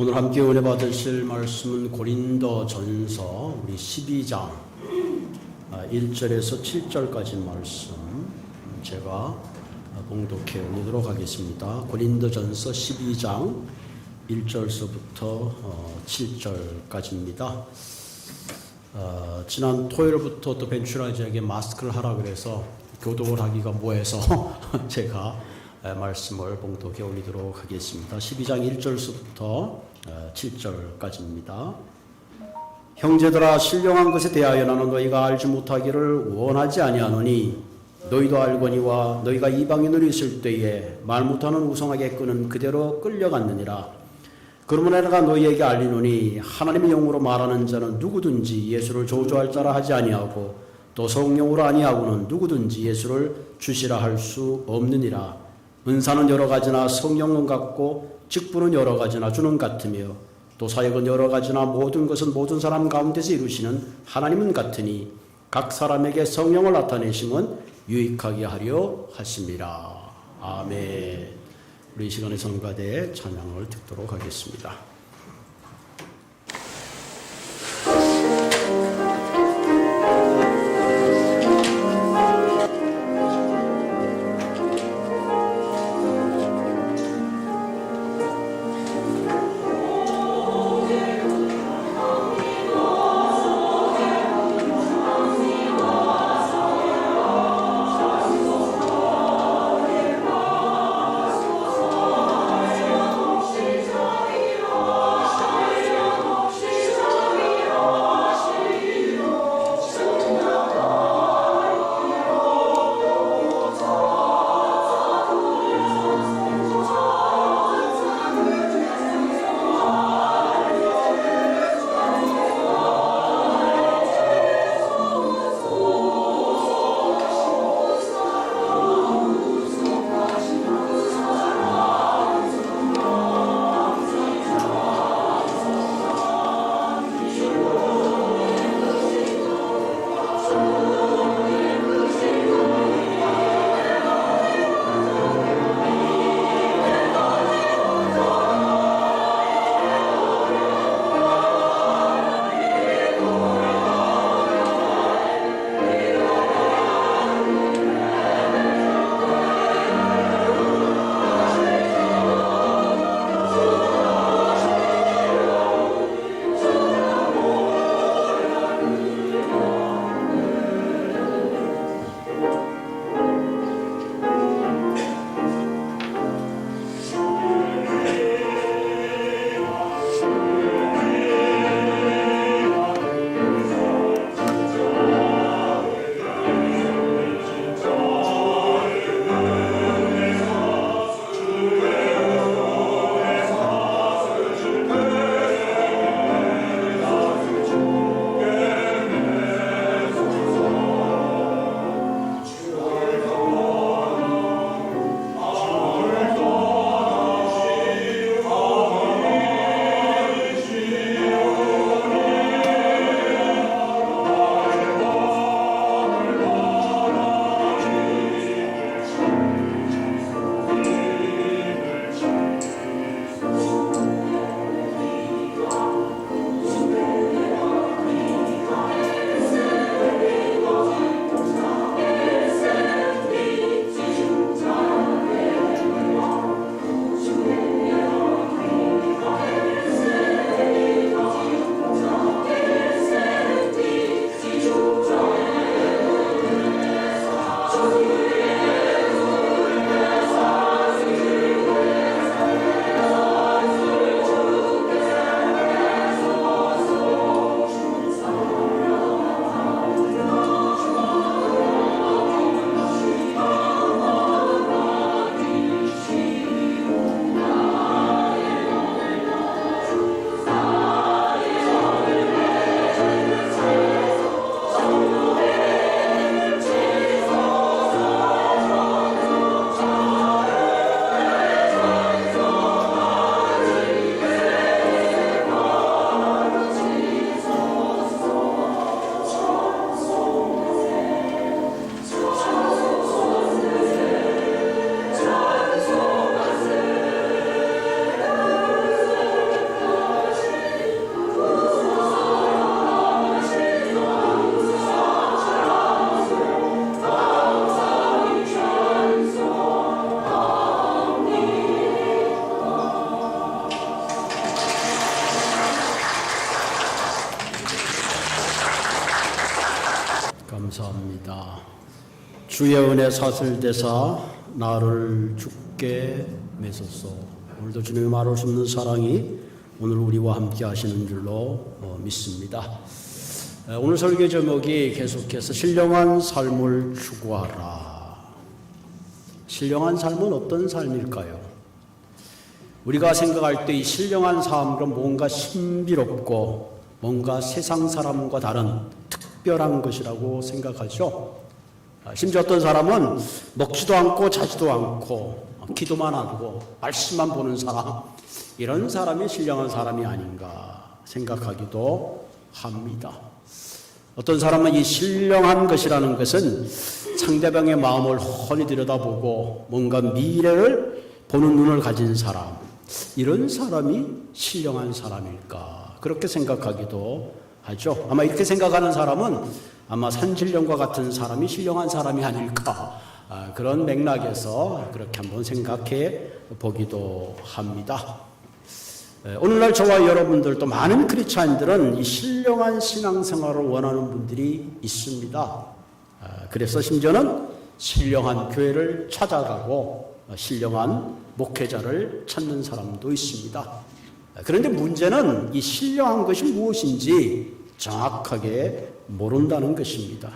오늘 함께 은혜 받으실 말씀은 고린도전서 우리 12장 1절에서 7절까지 말씀 제가 봉독해 올리도록 하겠습니다. 고린도전서 12장 1절서부터 7절까지입니다. 지난 토요일부터 또 벤츄라지에게 마스크를 하라 그래서 교독을 하기가 뭐해서 제가 말씀을 봉독해 올리도록 하겠습니다. 12장 1절서부터 7절까지입니다. 형제들아, 신령한 것에 대하여 나는 너희가 알지 못하기를 원하지 아니하노니 너희도 알거니와 너희가 이방인으로 있을 때에 말 못하는 우상에게 끄는 그대로 끌려갔느니라. 그러므로 내가 너희에게 알리노니 하나님의 영으로 말하는 자는 누구든지 예수를 저주할 자라 하지 아니하고 또 성령으로 아니하고는 누구든지 예수를 주시라 할 수 없느니라. 은사는 여러 가지나 성령은 같고 직분은 여러 가지나 주는 같으며 또 사역은 여러 가지나 모든 것은 모든 사람 가운데서 이루시는 하나님은 같으니 각 사람에게 성령을 나타내심은 유익하게 하려 하심이라. 아멘. 우리 이 시간에 성가대 찬양을 듣도록 하겠습니다. 주의 은혜 사슬대사 나를 주께 메소서. 오늘도 주님의 말을 숨는 사랑이 오늘 우리와 함께 하시는 줄로 믿습니다. 오늘 설교 제목이 계속해서 신령한 삶을 추구하라. 신령한 삶은 어떤 삶일까요? 우리가 생각할 때 이 신령한 삶은 뭔가 신비롭고 뭔가 세상 사람과 다른 특별한 것이라고 생각하죠. 심지어 어떤 사람은 먹지도 않고 자지도 않고 기도만 하고 말씀만 보는 사람, 이런 사람이 신령한 사람이 아닌가 생각하기도 합니다. 어떤 사람은 이 신령한 것이라는 것은 상대방의 마음을 훤히 들여다보고 뭔가 미래를 보는 눈을 가진 사람, 이런 사람이 신령한 사람일까 그렇게 생각하기도 하죠. 아마 이렇게 생각하는 사람은 아마 산신령과 같은 사람이 신령한 사람이 아닐까, 그런 맥락에서 그렇게 한번 생각해 보기도 합니다. 오늘날 저와 여러분들 또 많은 크리스찬들은 이 신령한 신앙생활을 원하는 분들이 있습니다. 그래서 심지어는 신령한 교회를 찾아가고 신령한 목회자를 찾는 사람도 있습니다. 그런데 문제는 이 신령한 것이 무엇인지 정확하게 모른다는 것입니다.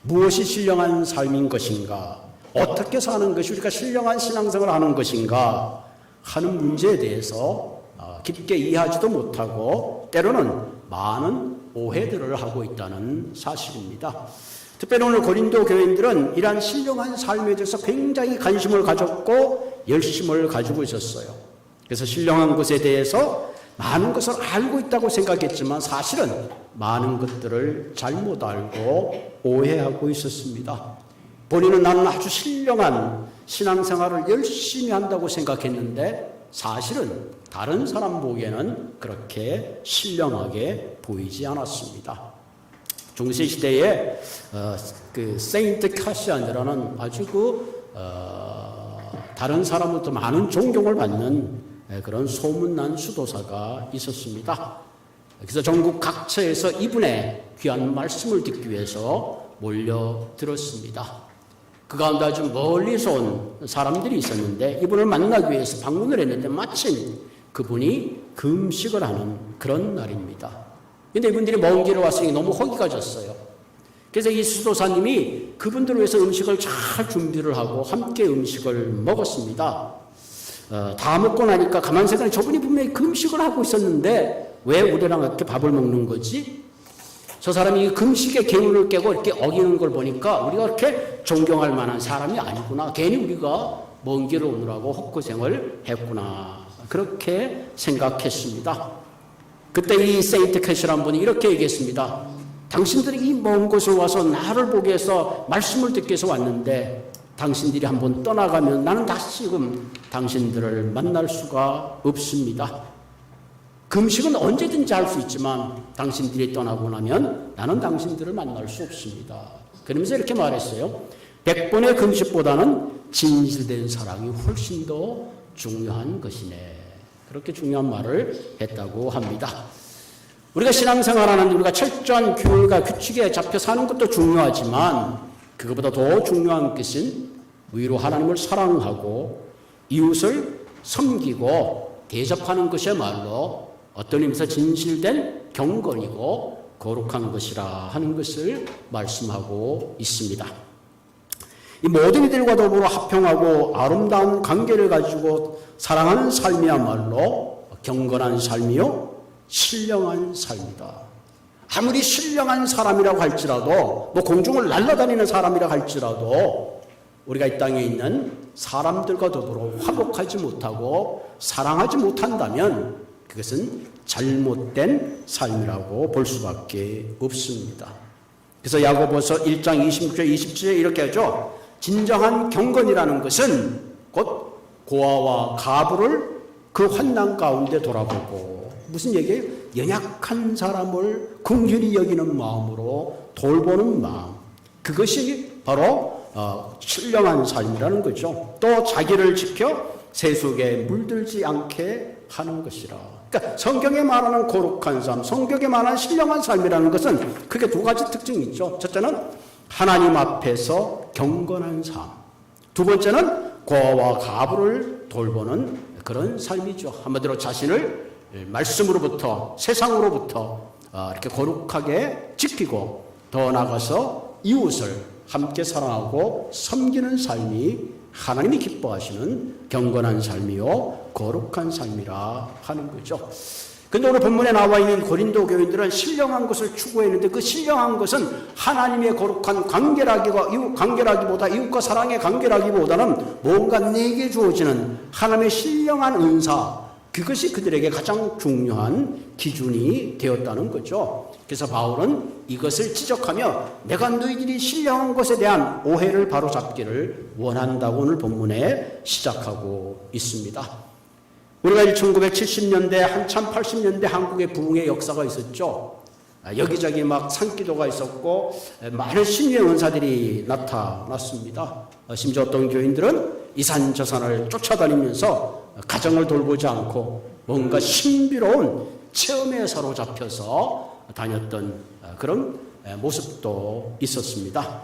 무엇이 신령한 삶인 것인가, 어떻게 사는 것이 우리가 신령한 신앙생활을 하는 것인가 하는 문제에 대해서 깊게 이해하지도 못하고 때로는 많은 오해들을 하고 있다는 사실입니다. 특별히 오늘 고린도 교인들은 이러한 신령한 삶에 대해서 굉장히 관심을 가졌고 열심을 가지고 있었어요. 그래서 신령한 것에 대해서 많은 것을 알고 있다고 생각했지만 사실은 많은 것들을 잘못 알고 오해하고 있었습니다. 본인은 나는 아주 신령한 신앙생활을 열심히 한다고 생각했는데 사실은 다른 사람 보기에는 그렇게 신령하게 보이지 않았습니다. 중세시대에 그 세인트 카시안이라는 아주 다른 사람부터 많은 존경을 받는 그런 소문난 수도사가 있었습니다. 그래서 전국 각처에서 이분의 귀한 말씀을 듣기 위해서 몰려들었습니다. 그 가운데 아주 멀리서 온 사람들이 있었는데 이분을 만나기 위해서 방문을 했는데 마침 그분이 금식을 하는 그런 날입니다. 그런데 이분들이 먼 길을 왔으니 너무 허기가 졌어요. 그래서 이 수도사님이 그분들을 위해서 음식을 잘 준비를 하고 함께 음식을 먹었습니다. 다 먹고 나니까 가만 생각해 저분이 분명히 금식을 하고 있었는데 왜 우리랑 이렇게 밥을 먹는 거지? 저 사람이 금식의 계율을 깨고 이렇게 어기는 걸 보니까 우리가 그렇게 존경할 만한 사람이 아니구나. 괜히 우리가 먼 길을 오느라고 헛고생을 했구나. 그렇게 생각했습니다. 그때 이 세인트 캐시라는 분이 이렇게 얘기했습니다. 당신들이 이 먼 곳을 와서 나를 보기 위해서 말씀을 듣기 위해서 왔는데 당신들이 한번 떠나가면 나는 다시금 당신들을 만날 수가 없습니다. 금식은 언제든지 할 수 있지만 당신들이 떠나고 나면 나는 당신들을 만날 수 없습니다. 그러면서 이렇게 말했어요. 100번의 금식보다는 진실된 사랑이 훨씬 더 중요한 것이네. 그렇게 중요한 말을 했다고 합니다. 우리가 신앙생활하는데 우리가 철저한 규율과 규칙에 잡혀 사는 것도 중요하지만 그것보다 더 중요한 것은 위로 하나님을 사랑하고 이웃을 섬기고 대접하는 것이야말로 어떤 의미에서 진실된 경건이고 거룩한 것이라 하는 것을 말씀하고 있습니다. 이 모든 이들과 더불어 합평하고 아름다운 관계를 가지고 사랑하는 삶이야말로 경건한 삶이요 신령한 삶이다. 아무리 신령한 사람이라고 할지라도 공중을 날아다니는 사람이라고 할지라도 우리가 이 땅에 있는 사람들과 더불어 화목하지 못하고 사랑하지 못한다면 그것은 잘못된 삶이라고 볼 수밖에 없습니다. 그래서 야고보서 1장 26절 27절에 이렇게 하죠. 진정한 경건이라는 것은 곧 고아와 가부를 그 환난 가운데 돌아보고 무슨 얘기예요? 연약한 사람을 긍휼히 여기는 마음으로 돌보는 마음, 그것이 바로 신령한 삶이라는 거죠. 또 자기를 지켜 세속에 물들지 않게 하는 것이라. 그러니까 성경에 말하는 거룩한 삶, 성경에 말하는 신령한 삶이라는 것은 크게 두 가지 특징이 있죠. 첫째는 하나님 앞에서 경건한 삶. 두 번째는 고아와 가부를 돌보는 그런 삶이죠. 한마디로 자신을 말씀으로부터 세상으로부터 이렇게 거룩하게 지키고 더 나아가서 이웃을 함께 사랑하고 섬기는 삶이 하나님이 기뻐하시는 경건한 삶이요 거룩한 삶이라 하는 거죠. 근데 오늘 본문에 나와 있는 고린도 교인들은 신령한 것을 추구했는데 그 신령한 것은 하나님의 거룩한 관계라기보다 이웃과 사랑의 관계라기보다는 뭔가 내게 주어지는 하나님의 신령한 은사, 그것이 그들에게 가장 중요한 기준이 되었다는 거죠. 그래서 바울은 이것을 지적하며 내가 너희들이 신령한 것에 대한 오해를 바로잡기를 원한다고 오늘 본문에 시작하고 있습니다. 우리가 1970년대 한참 80년대 한국의 부흥의 역사가 있었죠. 여기저기 막 산기도가 있었고 많은 신유의 은사들이 나타났습니다. 심지어 어떤 교인들은 이산저산을 쫓아다니면서 가정을 돌보지 않고 뭔가 신비로운 체험에 사로잡혀서 다녔던 그런 모습도 있었습니다.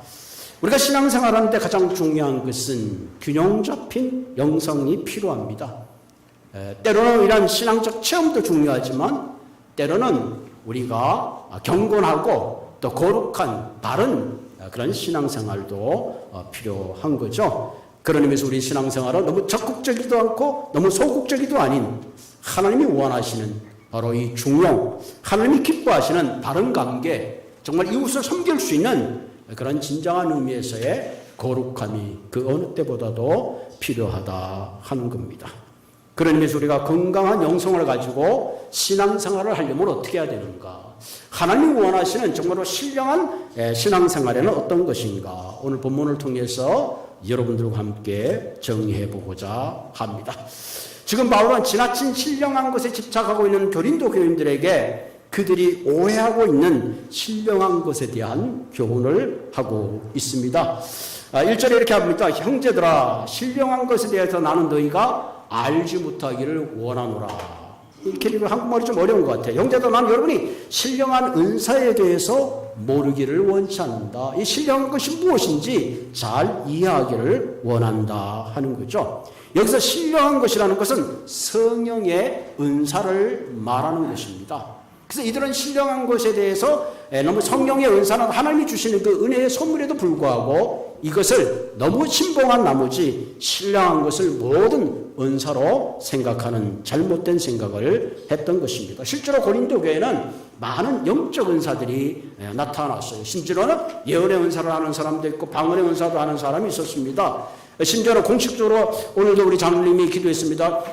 우리가 신앙생활하는데 가장 중요한 것은 균형 잡힌 영성이 필요합니다. 때로는 이런 신앙적 체험도 중요하지만 때로는 우리가 경건하고 또 거룩한 바른 그런 신앙생활도 필요한 거죠. 그런 의미에서 우리 신앙생활은 너무 적극적이지도 않고 너무 소극적이도 아닌 하나님이 원하시는 바로 이 중용, 하나님이 기뻐하시는 바른 관계, 정말 이웃을 섬길 수 있는 그런 진정한 의미에서의 거룩함이 그 어느 때보다도 필요하다 하는 겁니다. 그런 의미에서 우리가 건강한 영성을 가지고 신앙생활을 하려면 어떻게 해야 되는가? 하나님이 원하시는 정말로 신령한 신앙생활에는 어떤 것인가? 오늘 본문을 통해서 여러분들과 함께 정리해 보고자 합니다. 지금 바울은 지나친 신령한 것에 집착하고 있는 고린도 교인들에게 그들이 오해하고 있는 신령한 것에 대한 교훈을 하고 있습니다. 1절에 이렇게 합니다. 형제들아, 신령한 것에 대해서 나는 너희가 알지 못하기를 원하노라. 이렇게 한국말이 좀 어려운 것 같아요. 형제들, 나는 여러분이 신령한 은사에 대해서 모르기를 원치 않는다. 이 신령한 것이 무엇인지 잘 이해하기를 원한다 하는 거죠. 여기서 신령한 것이라는 것은 성령의 은사를 말하는 것입니다. 그래서 이들은 신령한 것에 대해서 너무 성령의 은사는 하나님이 주시는 그 은혜의 선물에도 불구하고 이것을 너무 신봉한 나머지 신령한 것을 모든 은사로 생각하는 잘못된 생각을 했던 것입니다. 실제로 고린도 교회는 많은 영적 은사들이 나타났어요. 심지어는 예언의 은사를 하는 사람도 있고 방언의 은사도 하는 사람이 있었습니다. 심지어는 공식적으로 오늘도 우리 장로님이 기도했습니다.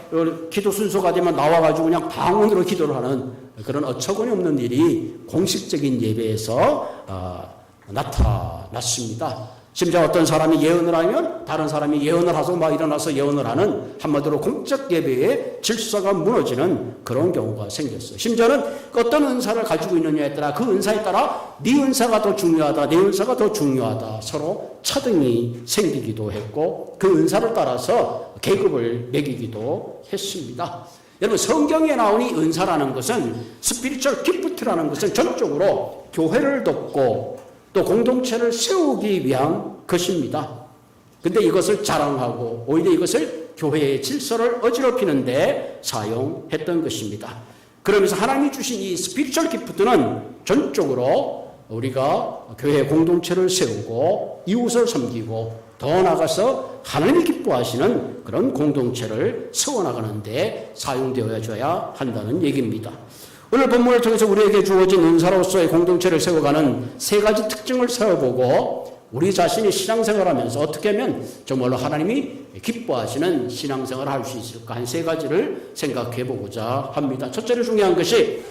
기도 순서가 되면 나와가지고 그냥 방언으로 기도를 하는 그런 어처구니 없는 일이 공식적인 예배에서 나타났습니다. 심지어 어떤 사람이 예언을 하면 다른 사람이 예언을 하서 막 일어나서 예언을 하는 한마디로 공적 예배의 질서가 무너지는 그런 경우가 생겼어요. 심지어는 어떤 은사를 가지고 있느냐에 따라 그 은사에 따라 네 은사가 더 중요하다, 내 은사가 더 중요하다 서로 차등이 생기기도 했고 그 은사를 따라서 계급을 매기기도 했습니다. 여러분, 성경에 나온 이 은사라는 것은 스피리추얼 기프트라는 것은 전적으로 교회를 돕고 또 공동체를 세우기 위한 것입니다. 근데 이것을 자랑하고 오히려 이것을 교회의 질서를 어지럽히는 데 사용했던 것입니다. 그러면서 하나님이 주신 이 스피리추얼 기프트는 전적으로 우리가 교회 공동체를 세우고 이웃을 섬기고 더 나아가서 하나님이 기뻐하시는 그런 공동체를 세워나가는 데 사용되어야 한다는 얘기입니다. 오늘 본문을 통해서 우리에게 주어진 은사로서의 공동체를 세워가는 세 가지 특징을 세워보고 우리 자신이 신앙생활하면서 어떻게 하면 정말로 하나님이 기뻐하시는 신앙생활을 할 수 있을까 한 세 가지를 생각해 보고자 합니다. 첫째로 중요한 것이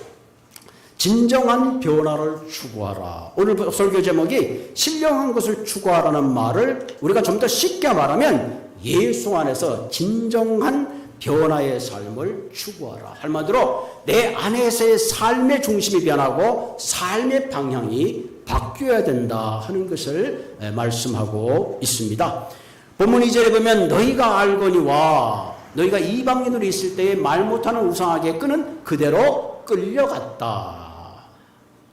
진정한 변화를 추구하라. 오늘 설교 제목이 신령한 것을 추구하라는 말을 우리가 좀 더 쉽게 말하면 예수 안에서 진정한 변화의 삶을 추구하라. 한마디로 내 안에서의 삶의 중심이 변하고 삶의 방향이 바뀌어야 된다 하는 것을 말씀하고 있습니다. 본문 2절에 보면 너희가 알거니와 너희가 이방인으로 있을 때에 말 못하는 우상에게 끄는 그대로 끌려갔다.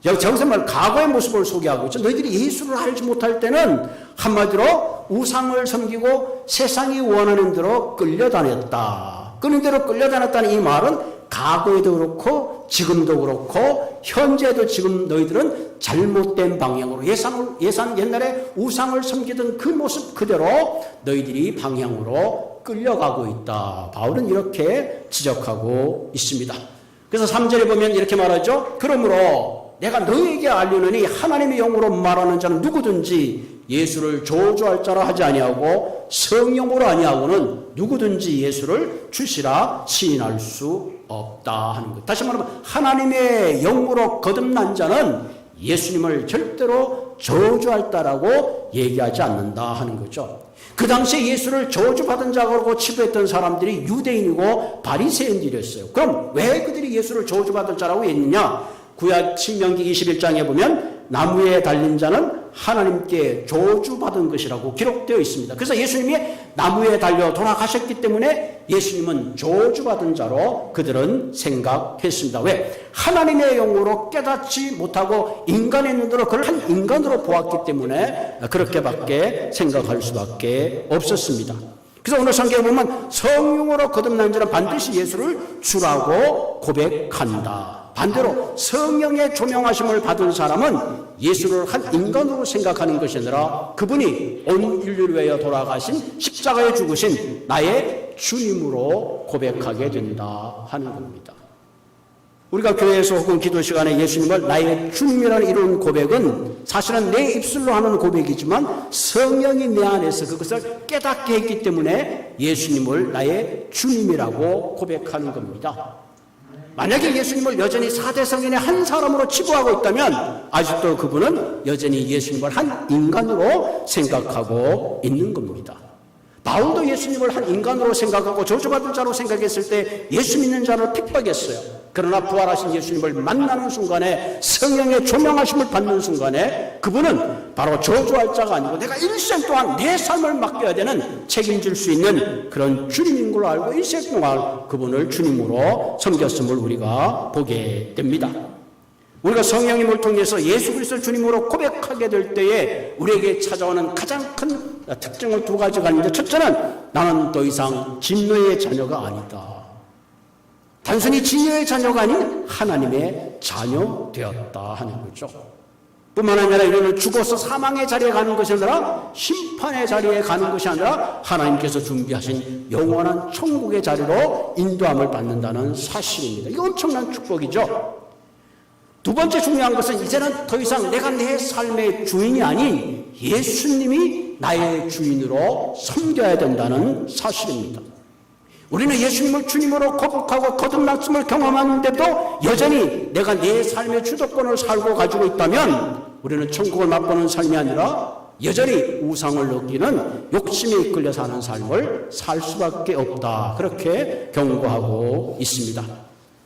저기서 말 과거의 모습을 소개하고 있죠. 너희들이 예수를 알지 못할 때는 한마디로 우상을 섬기고 세상이 원하는 대로 끌려다녔다. 그런 대로 끌려다녔다는 이 말은 과거에도 그렇고 지금도 그렇고 현재도 지금 너희들은 잘못된 방향으로 옛날에 우상을 섬기던 그 모습 그대로 너희들이 방향으로 끌려가고 있다. 바울은 이렇게 지적하고 있습니다. 그래서 3절에 보면 이렇게 말하죠. 그러므로 내가 너희에게 알려느니 하나님의 영으로 말하는 자는 누구든지 예수를 저주할 자라 하지 아니하고 성령으로 아니하고는 누구든지 예수를 주시라 시인할 수 없다 하는 것. 다시 말하면 하나님의 영으로 거듭난 자는 예수님을 절대로 저주할다라고 얘기하지 않는다 하는 거죠. 그 당시에 예수를 저주받은 자라고 치부했던 사람들이 유대인이고 바리새인들이었어요. 그럼 왜 그들이 예수를 저주받을 자라고 했느냐? 구약 신명기 21장에 보면 나무에 달린 자는 하나님께 저주받은 것이라고 기록되어 있습니다. 그래서 예수님이 나무에 달려 돌아가셨기 때문에 예수님은 저주받은 자로 그들은 생각했습니다. 왜? 하나님의 영으로 깨닫지 못하고 인간의 눈으로 그를 한 인간으로 보았기 때문에 그렇게밖에 생각할 수밖에 없었습니다. 그래서 오늘 성경에 보면 성령으로 거듭난 자는 반드시 예수를 주라고 고백한다. 반대로 성령의 조명하심을 받은 사람은 예수를 한 인간으로 생각하는 것이 아니라 그분이 온 인류를 위하여 돌아가신 십자가에 죽으신 나의 주님으로 고백하게 된다 하는 겁니다. 우리가 교회에서 혹은 기도 시간에 예수님을 나의 주님이라는 이런 고백은 사실은 내 입술로 하는 고백이지만 성령이 내 안에서 그것을 깨닫게 했기 때문에 예수님을 나의 주님이라고 고백하는 겁니다. 만약에 예수님을 여전히 4대 성인의 한 사람으로 치부하고 있다면 아직도 그분은 여전히 예수님을 한 인간으로 생각하고 있는 겁니다. 바울도 예수님을 한 인간으로 생각하고 저주받은 자로 생각했을 때 예수 믿는 자를 핍박했어요. 그러나 부활하신 예수님을 만나는 순간에 성령의 조명하심을 받는 순간에 그분은 바로 저주할 자가 아니고 내가 일생 동안 내 삶을 맡겨야 되는 책임질 수 있는 그런 주님인 걸로 알고 일생 동안 그분을 주님으로 섬겼음을 우리가 보게 됩니다. 우리가 성령님을 통해서 예수 그리스도를 주님으로 고백하게 될 때에 우리에게 찾아오는 가장 큰 특징은 두 가지가 있는데, 첫째는 나는 더 이상 진노의 자녀가 아니다. 단순히 진노의 자녀가 아닌 하나님의 자녀 되었다 하는 거죠. 뿐만 아니라 우리는 죽어서 사망의 자리에 가는 것이 아니라 심판의 자리에 가는 것이 아니라 하나님께서 준비하신 영원한 천국의 자리로 인도함을 받는다는 사실입니다. 이거 엄청난 축복이죠. 두 번째 중요한 것은 이제는 더 이상 내가 내 삶의 주인이 아닌 예수님이 나의 주인으로 섬겨야 된다는 사실입니다. 우리는 예수님을 주님으로 거듭하고 거듭났음을 경험하는데도 여전히 내가 내 삶의 주도권을 살고 가지고 있다면 우리는 천국을 맛보는 삶이 아니라 여전히 우상을 넘기는 욕심에 이끌려 사는 삶을 살 수밖에 없다. 그렇게 경고하고 있습니다.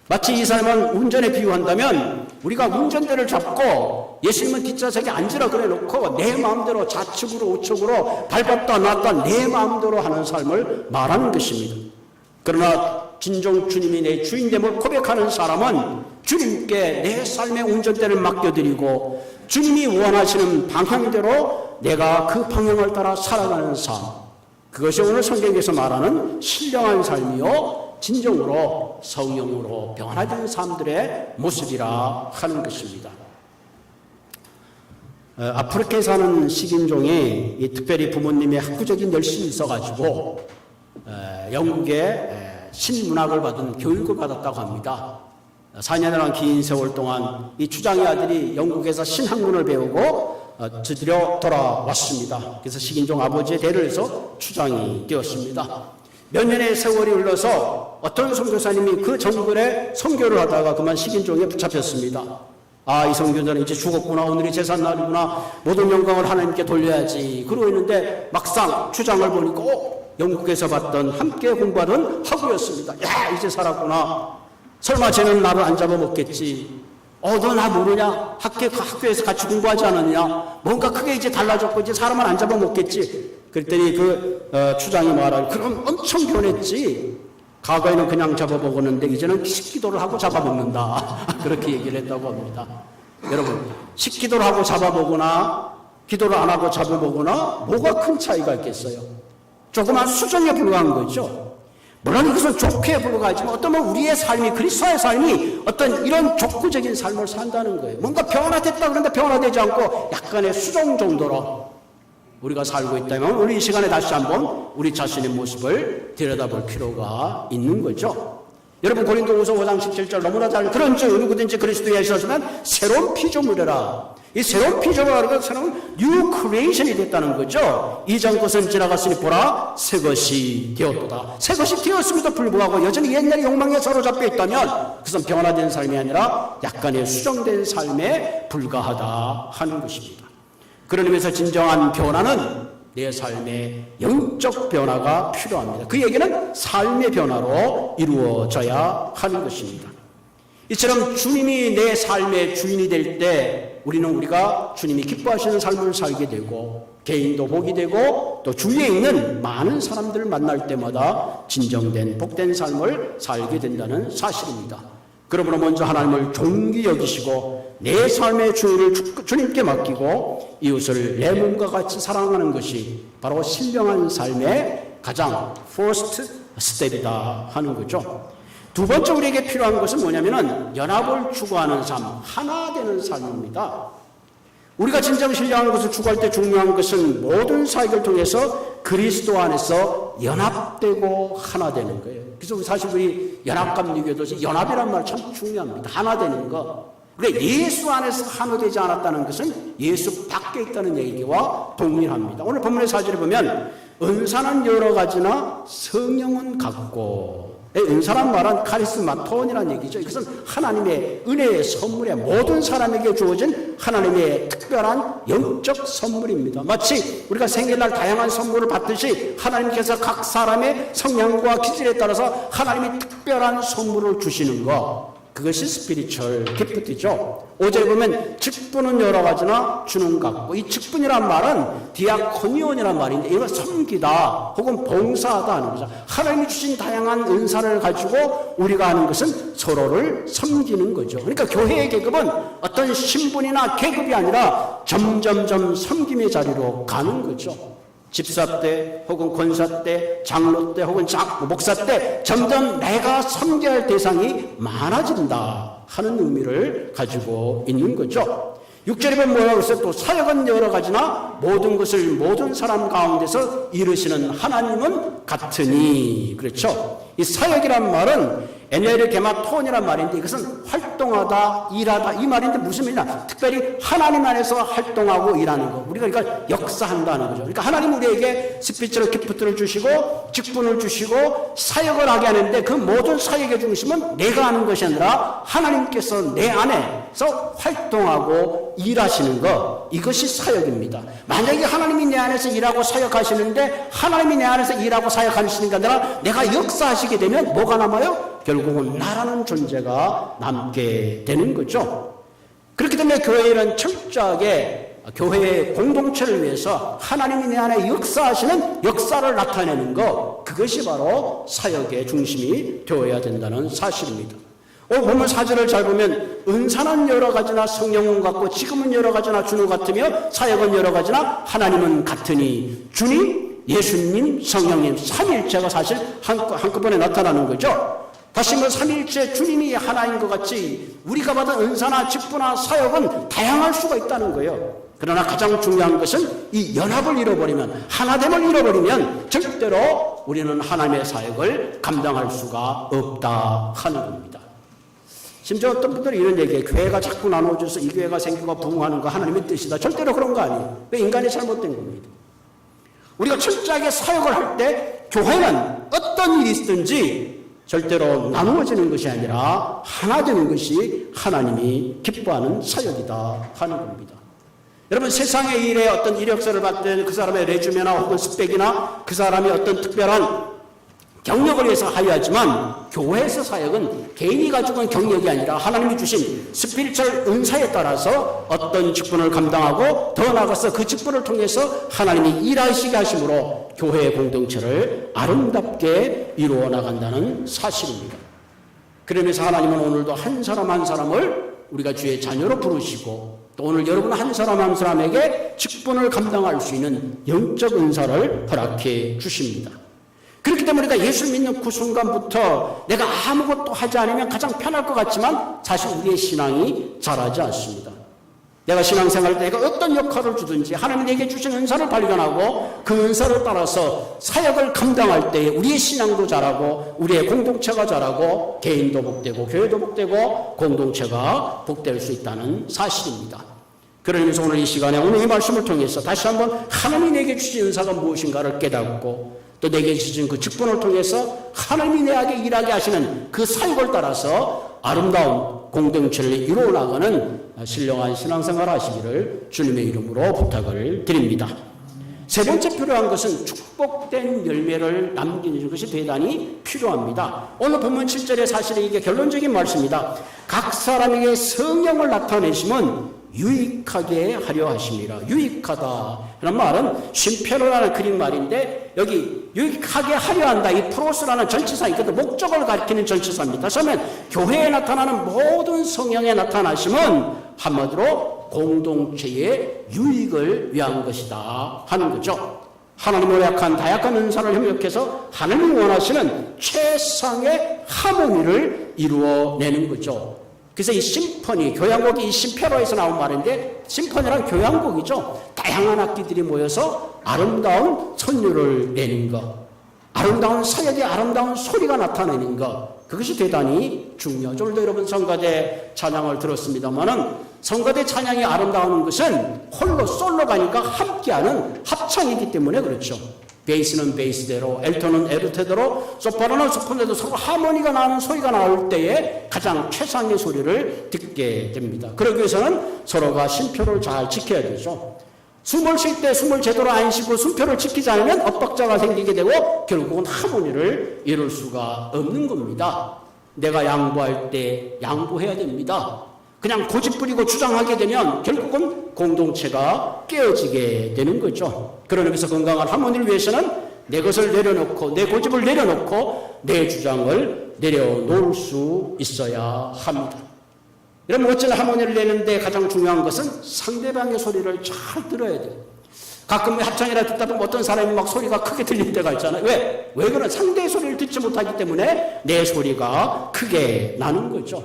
마치 이 삶을 운전에 비유한다면 우리가 운전대를 잡고 예수님은 뒷좌석에 앉으라 그래 놓고 내 마음대로 좌측으로 우측으로 밟았다 놨다 내 마음대로 하는 삶을 말하는 것입니다. 그러나 진정 주님이 내 주인됨을 고백하는 사람은 주님께 내 삶의 운전대를 맡겨드리고 주님이 원하시는 방향대로 내가 그 방향을 따라 살아가는 삶, 그것이 오늘 성경에서 말하는 신령한 삶이요 진정으로 성령으로 변화된 사람들의 모습이라 하는 것입니다. 아프리카에 사는 식인종이 특별히 부모님의 학구적인 열심이 있어가지고 영국의 신문학을 받은 교육을 받았다고 합니다. 4년이라는 긴 세월 동안 이 추장의 아들이 영국에서 신학문을 배우고 드디어 돌아왔습니다. 그래서 식인종 아버지의 대를 해서 추장이 되었습니다. 몇 년의 세월이 흘러서 어떤 선교사님이 그 정글에 선교를 하다가 그만 식인종에 붙잡혔습니다. 아, 이 선교사는 이제 죽었구나. 오늘이 제삿날이구나. 모든 영광을 하나님께 돌려야지. 그러고 있는데 막상 추장을 보니까 영국에서 봤던 함께 공부하던 학우였습니다. 야, 이제 살았구나. 설마 쟤는 나를 안 잡아먹겠지. 너 나 모르냐? 학교에서 같이 공부하지 않았냐? 뭔가 크게 이제 달라졌고 이제 사람을 안 잡아먹겠지. 그랬더니 추장이 말하기, 그럼 엄청 변했지. 과거에는 그냥 잡아먹었는데 이제는 식기도를 하고 잡아먹는다. 그렇게 얘기를 했다고 합니다. 여러분, 식기도를 하고 잡아보거나 기도를 안 하고 잡아보거나 뭐가 큰 차이가 있겠어요? 조그만 수정에 불과한 거죠. 물론 이것은 좋게 불과하지만 어쩌면 우리의 삶이, 그리스도의 삶이 어떤 이런 족구적인 삶을 산다는 거예요. 뭔가 변화됐다 그런데 변화되지 않고 약간의 수정 정도로 우리가 살고 있다면 우리 이 시간에 다시 한번 우리 자신의 모습을 들여다볼 필요가 있는 거죠. 여러분, 고린도후서 5장 17절 너무나 잘 그런즉 누구든지 그리스도에 있으면 새로운 피조물이라. 이 새로운 피조물이라는 것은 새로운 뉴 크리에이션이 됐다는 거죠. 이전 것은 지나갔으니 보라 새 것이 되었도다. 새 것이 되었음에도 불구하고 여전히 옛날 욕망에 사로잡혀 있다면 그것은 변화된 삶이 아니라 약간의 수정된 삶에 불과하다 하는 것입니다. 그런 의미에서 진정한 변화는 내 삶의 영적 변화가 필요합니다. 그 얘기는 삶의 변화로 이루어져야 하는 것입니다. 이처럼 주님이 내 삶의 주인이 될 때 우리가 주님이 기뻐하시는 삶을 살게 되고 개인도 복이 되고 또 주위에 있는 많은 사람들을 만날 때마다 진정된 복된 삶을 살게 된다는 사실입니다. 그러므로 먼저 하나님을 존귀 여기시고 내 삶의 주인을 주님께 맡기고 이웃을 내 몸과 같이 사랑하는 것이 바로 신령한 삶의 가장 first step이다 하는 거죠. 두 번째 우리에게 필요한 것은 뭐냐면은 연합을 추구하는 삶, 하나 되는 삶입니다. 우리가 진정 신령한 것을 추구할 때 중요한 것은 모든 사역을 통해서 그리스도 안에서 연합되고 하나 되는 거예요. 그래서 사실 우리 연합감리교도 연합이란 말 참 중요합니다. 하나 되는 거. 그러니까 예수 안에서 하나 되지 않았다는 것은 예수 밖에 있다는 얘기와 동일합니다. 오늘 본문의 4절에 보면 은사는 여러 가지나 성령은 같고, 은사란 말은 카리스마톤이라는 얘기죠. 이것은 하나님의 은혜의 선물이야. 모든 사람에게 주어진 하나님의 특별한 영적 선물입니다. 마치 우리가 생일날 다양한 선물을 받듯이 하나님께서 각 사람의 성향과 기질에 따라서 하나님이 특별한 선물을 주시는 것, 그것이 스피리추얼 기프트죠. 5절에 보면 직분은 여러 가지나 주는 같고, 이 직분이란 말은 디아코니온이란 말인데 이건 섬기다 혹은 봉사하다 하는 거죠. 하나님이 주신 다양한 은사를 가지고 우리가 하는 것은 서로를 섬기는 거죠. 그러니까 교회의 계급은 어떤 신분이나 계급이 아니라 점점점 섬김의 자리로 가는 거죠. 집사 때 혹은 권사 때 장로 때 혹은 목사 때 점점 내가 섬겨야 할 대상이 많아진다 하는 의미를 가지고 있는 거죠. 6절에 보면 뭐라고 했어요? 또 사역은 여러 가지나 모든 것을 모든 사람 가운데서 이루시는 하나님은 같으니. 그렇죠? 이 사역이란 말은 에네르게마톤이란 말인데 이것은 활동하다, 일하다 이 말인데 무슨 말이냐? 특별히 하나님 안에서 활동하고 일하는 거. 우리가 그러니까 역사한다는 거죠. 그러니까 하나님 우리에게 스피리추얼 기프트를 주시고 직분을 주시고 사역을 하게 하는데 그 모든 사역의 중심은 내가 하는 것이 아니라 하나님께서 내 안에서 활동하고 일하시는 것, 이것이 사역입니다. 만약에 하나님이 내 안에서 일하고 사역하시는데 하나님이 내 안에서 일하고 사역하시는 게 아니라 내가 역사하시게 되면 뭐가 남아요? 결국은 나라는 존재가 남게 되는 거죠. 그렇기 때문에 교회는 철저하게 교회의 공동체를 위해서 하나님이 내 안에 역사하시는 역사를 나타내는 것, 그것이 바로 사역의 중심이 되어야 된다는 사실입니다. 본문 4절을 잘 보면 은사는 여러 가지나 성령은 같고 지금은 여러 가지나 주는 같으며 사역은 여러 가지나 하나님은 같으니. 주님, 예수님, 성령님 삼위일체가 사실 한꺼번에 나타나는 거죠. 다시 한번 삼위일체 주님이 하나인 것 같이 우리가 받은 은사나 직분나 사역은 다양할 수가 있다는 거예요. 그러나 가장 중요한 것은 이 연합을 잃어버리면, 하나됨을 잃어버리면 절대로 우리는 하나님의 사역을 감당할 수가 없다 하는 겁니다. 심지어 어떤 분들이 이런 얘기해요. 교회가 자꾸 나눠져서 이 교회가 생기고 부흥하는 거 하나님의 뜻이다. 절대로 그런 거 아니에요. 왜? 인간이 잘못된 겁니다. 우리가 철저하게 사역을 할 때 교회는 어떤 일이 있든지 절대로 나누어지는 것이 아니라 하나 되는 것이 하나님이 기뻐하는 사역이다 하는 겁니다. 여러분, 세상의 일에 어떤 이력서를 받든 그 사람의 레주메나 혹은 스펙이나 그 사람이 어떤 특별한 경력을 위해서 하여하지만 교회에서 사역은 개인이 가지고 있는 경력이 아니라 하나님이 주신 스피리추얼 은사에 따라서 어떤 직분을 감당하고 더 나아가서 그 직분을 통해서 하나님이 일하시게 하심으로 교회의 공동체를 아름답게 이루어 나간다는 사실입니다. 그러면서 하나님은 오늘도 한 사람 한 사람을 우리가 주의 자녀로 부르시고 또 오늘 여러분 한 사람 한 사람에게 직분을 감당할 수 있는 영적 은사를 허락해 주십니다. 그렇기 때문에 우리가 예수를 믿는 그 순간부터 내가 아무것도 하지 않으면 가장 편할 것 같지만 사실 우리의 신앙이 자라지 않습니다. 내가 신앙생활 때 내가 어떤 역할을 주든지 하나님이 내게 주신 은사를 발견하고 그 은사를 따라서 사역을 감당할 때 우리의 신앙도 자라고 우리의 공동체가 자라고 개인도 복되고 교회도 복되고 공동체가 복될 수 있다는 사실입니다. 그러면서 오늘 이 시간에 오늘 이 말씀을 통해서 다시 한번 하나님이 내게 주신 은사가 무엇인가를 깨닫고 또 내게 주신 그 직분을 통해서 하나님이 내게 일하게 하시는 그 사역을 따라서 아름다운 공동체를 이루어 나가는 신령한 신앙생활 하시기를 주님의 이름으로 부탁을 드립니다. 세 번째 필요한 것은 축복된 열매를 남기는 것이 대단히 필요합니다. 오늘 본문 7절에 사실은 이게 결론적인 말씀입니다. 각 사람에게 성령을 나타내심은 유익하게 하려 하심이라. 유익하다 이런 말은 쉼페로라는 그릭 말인데 여기 유익하게 하려 한다. 이 프로스라는 전치사 있거든. 목적을 가리키는 전치사입니다. 그러면 교회에 나타나는 모든 성령의 나타나심은 한마디로 공동체의 유익을 위한 것이다 하는 거죠. 하나님의 약한 다약한 은사를 협력해서 하나님이 원하시는 최상의 하모니를 이루어내는 거죠. 그래서 이 심포니, 교향곡이 이 심페로에서 나온 말인데 심포니란 교향곡이죠. 다양한 악기들이 모여서 아름다운 선율을 내는 것, 아름다운 사역의 아름다운 소리가 나타내는 것, 그것이 대단히 중요하죠. 오늘도 여러분 성가대 찬양을 들었습니다만은 성가대 찬양이 아름다운 것은 홀로 솔로가 아니까 함께하는 합창이기 때문에 그렇죠. 베이스는 베이스대로, 엘토는 엘토대로, 소프라노는 소프라노대로 서로 하모니가 나는 소리가 나올 때에 가장 최상의 소리를 듣게 됩니다. 그러기 위해서는 서로가 심표를 잘 지켜야 되죠. 숨을 쉴 때 숨을 제대로 안 쉬고 숨표를 지키지 않으면 엇박자가 생기게 되고 결국은 하모니를 이룰 수가 없는 겁니다. 내가 양보할 때 양보해야 됩니다. 그냥 고집 부리고 주장하게 되면 결국은 공동체가 깨어지게 되는 거죠. 그런 의미에서 건강한 하모니를 위해서는 내 것을 내려놓고 내 고집을 내려놓고 내 주장을 내려놓을 수 있어야 합니다. 이런 멋진 하모니를 내는데 가장 중요한 것은 상대방의 소리를 잘 들어야 돼요. 가끔 합창이라 듣다 보면 어떤 사람이 막 소리가 크게 들릴 때가 있잖아요. 왜 그런 상대의 소리를 듣지 못하기 때문에 내 소리가 크게 나는 거죠.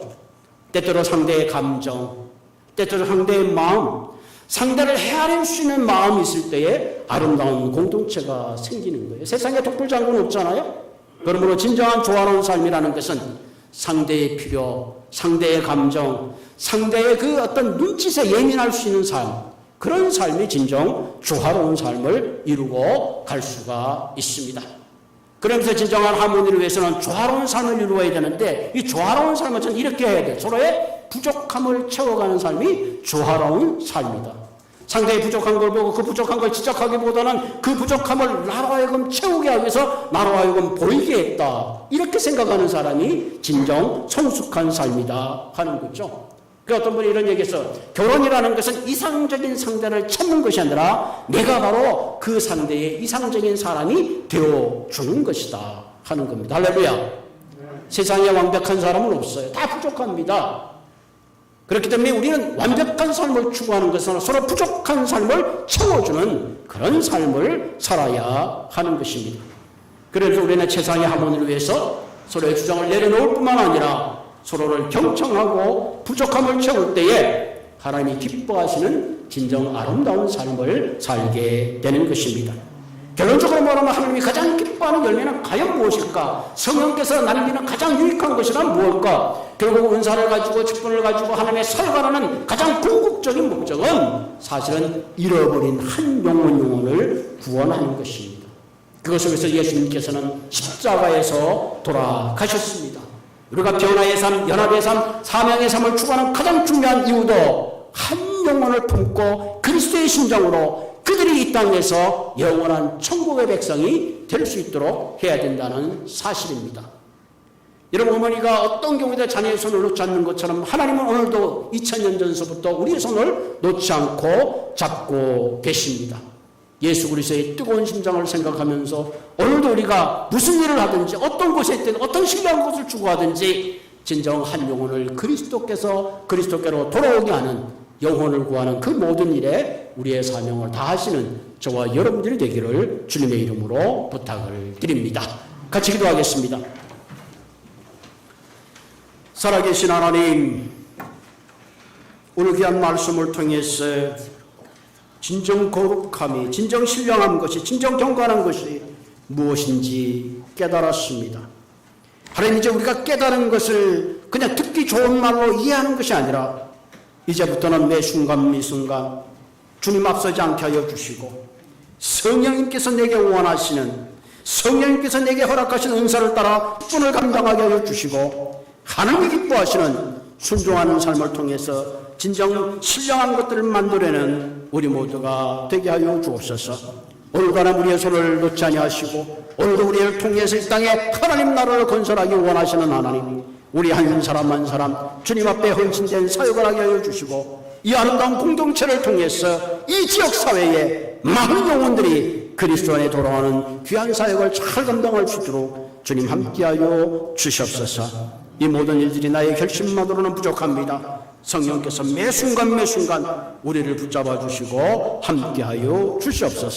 때때로 상대의 감정, 때때로 상대의 마음, 상대를 헤아릴 수 있는 마음이 있을 때에 아름다운 공동체가 생기는 거예요. 세상에 독불장군 없잖아요. 그러므로 진정한 조화로운 삶이라는 것은 상대의 필요, 상대의 감정, 상대의 그 어떤 눈짓에 예민할 수 있는 삶, 그런 삶이 진정 조화로운 삶을 이루고 갈 수가 있습니다. 그러면서 진정한 하모니를 위해서는 조화로운 삶을 이루어야 되는데 이 조화로운 삶은 전 이렇게 해야 돼요. 서로의 부족함을 채워가는 삶이 조화로운 삶이다. 상대의 부족한 걸 보고 그 부족한 걸 지적하기보다는 그 부족함을 나로 하여금 채우게 하기 위해서 나로 하여금 보이게 했다. 이렇게 생각하는 사람이 진정 성숙한 삶이다 하는 거죠. 그 어떤 분이 이런 얘기했어. 결혼이라는 것은 이상적인 상대를 찾는 것이 아니라 내가 바로 그 상대의 이상적인 사람이 되어주는 것이다 하는 겁니다. 할렐루야. 세상에 완벽한 사람은 없어요. 다 부족합니다. 그렇기 때문에 우리는 완벽한 삶을 추구하는 것은 서로 부족한 삶을 채워주는 그런 삶을 살아야 하는 것입니다. 그래서 우리는 최상의 하모니를 위해서 서로의 주장을 내려놓을 뿐만 아니라 서로를 경청하고 부족함을 채울 때에 하나님이 기뻐하시는 진정 아름다운 삶을 살게 되는 것입니다. 결론적으로 말하면 하나님이 가장 기뻐하는 열매는 과연 무엇일까? 성령께서 남기는 가장 유익한 것이란 무엇일까? 결국 은사를 가지고 직분을 가지고 하나님의 사역하는 가장 궁극적인 목적은 사실은 잃어버린 한 영혼을 구원하는 것입니다. 그것을 위해서 예수님께서는 십자가에서 돌아가셨습니다. 우리가 변화의 삶, 연합의 삶, 사명의 삶을 추구하는 가장 중요한 이유도 한 영혼을 품고 그리스도의 심정으로 그들이 이 땅에서 영원한 천국의 백성이 될 수 있도록 해야 된다는 사실입니다. 여러분, 어머니가 어떤 경우에도 자녀의 손을 놓지 않는 것처럼 하나님은 오늘도 2000년 전서부터 우리의 손을 놓지 않고 잡고 계십니다. 예수 그리스도의 뜨거운 심장을 생각하면서 오늘도 우리가 무슨 일을 하든지 어떤 곳에 있든 어떤 신뢰한 것을 추구하든지 진정 한 영혼을 그리스도께로 돌아오게 하는 영혼을 구하는 그 모든 일에 우리의 사명을 다하시는 저와 여러분들이 되기를 주님의 이름으로 부탁을 드립니다. 같이 기도하겠습니다. 살아계신 하나님, 오늘 귀한 말씀을 통해서 진정 거룩함이, 진정 신령한 것이, 진정 경건한 것이 무엇인지 깨달았습니다. 하나님, 이제 우리가 깨달은 것을 그냥 듣기 좋은 말로 이해하는 것이 아니라 이제부터는 매 순간 매 순간 주님 앞서지 않게 하여 주시고 성령님께서 내게 원하시는, 성령님께서 내게 허락하신 은사를 따라 분을 감당하게 하여 주시고 하나님이 기뻐하시는 순종하는 삶을 통해서 진정 신령한 것들을 만들어내는 우리 모두가 되게 하여 주옵소서. 오늘도 하나님 우리의 손을 놓지 아니하시고 오늘도 우리를 통해서 이 땅에 하나님 나라를 건설하기 원하시는 하나님, 우리 한 사람 한 사람 주님 앞에 헌신된 사역을 하게 하여 주시고 이 아름다운 공동체를 통해서 이 지역사회에 많은 영혼들이 그리스도 안에 돌아오는 귀한 사역을 잘 감당할 수 있도록 주님 함께하여 주시옵소서. 이 모든 일들이 나의 결심만으로는 부족합니다. 성령께서 매 순간 매 순간 우리를 붙잡아 주시고 함께하여 주시옵소서.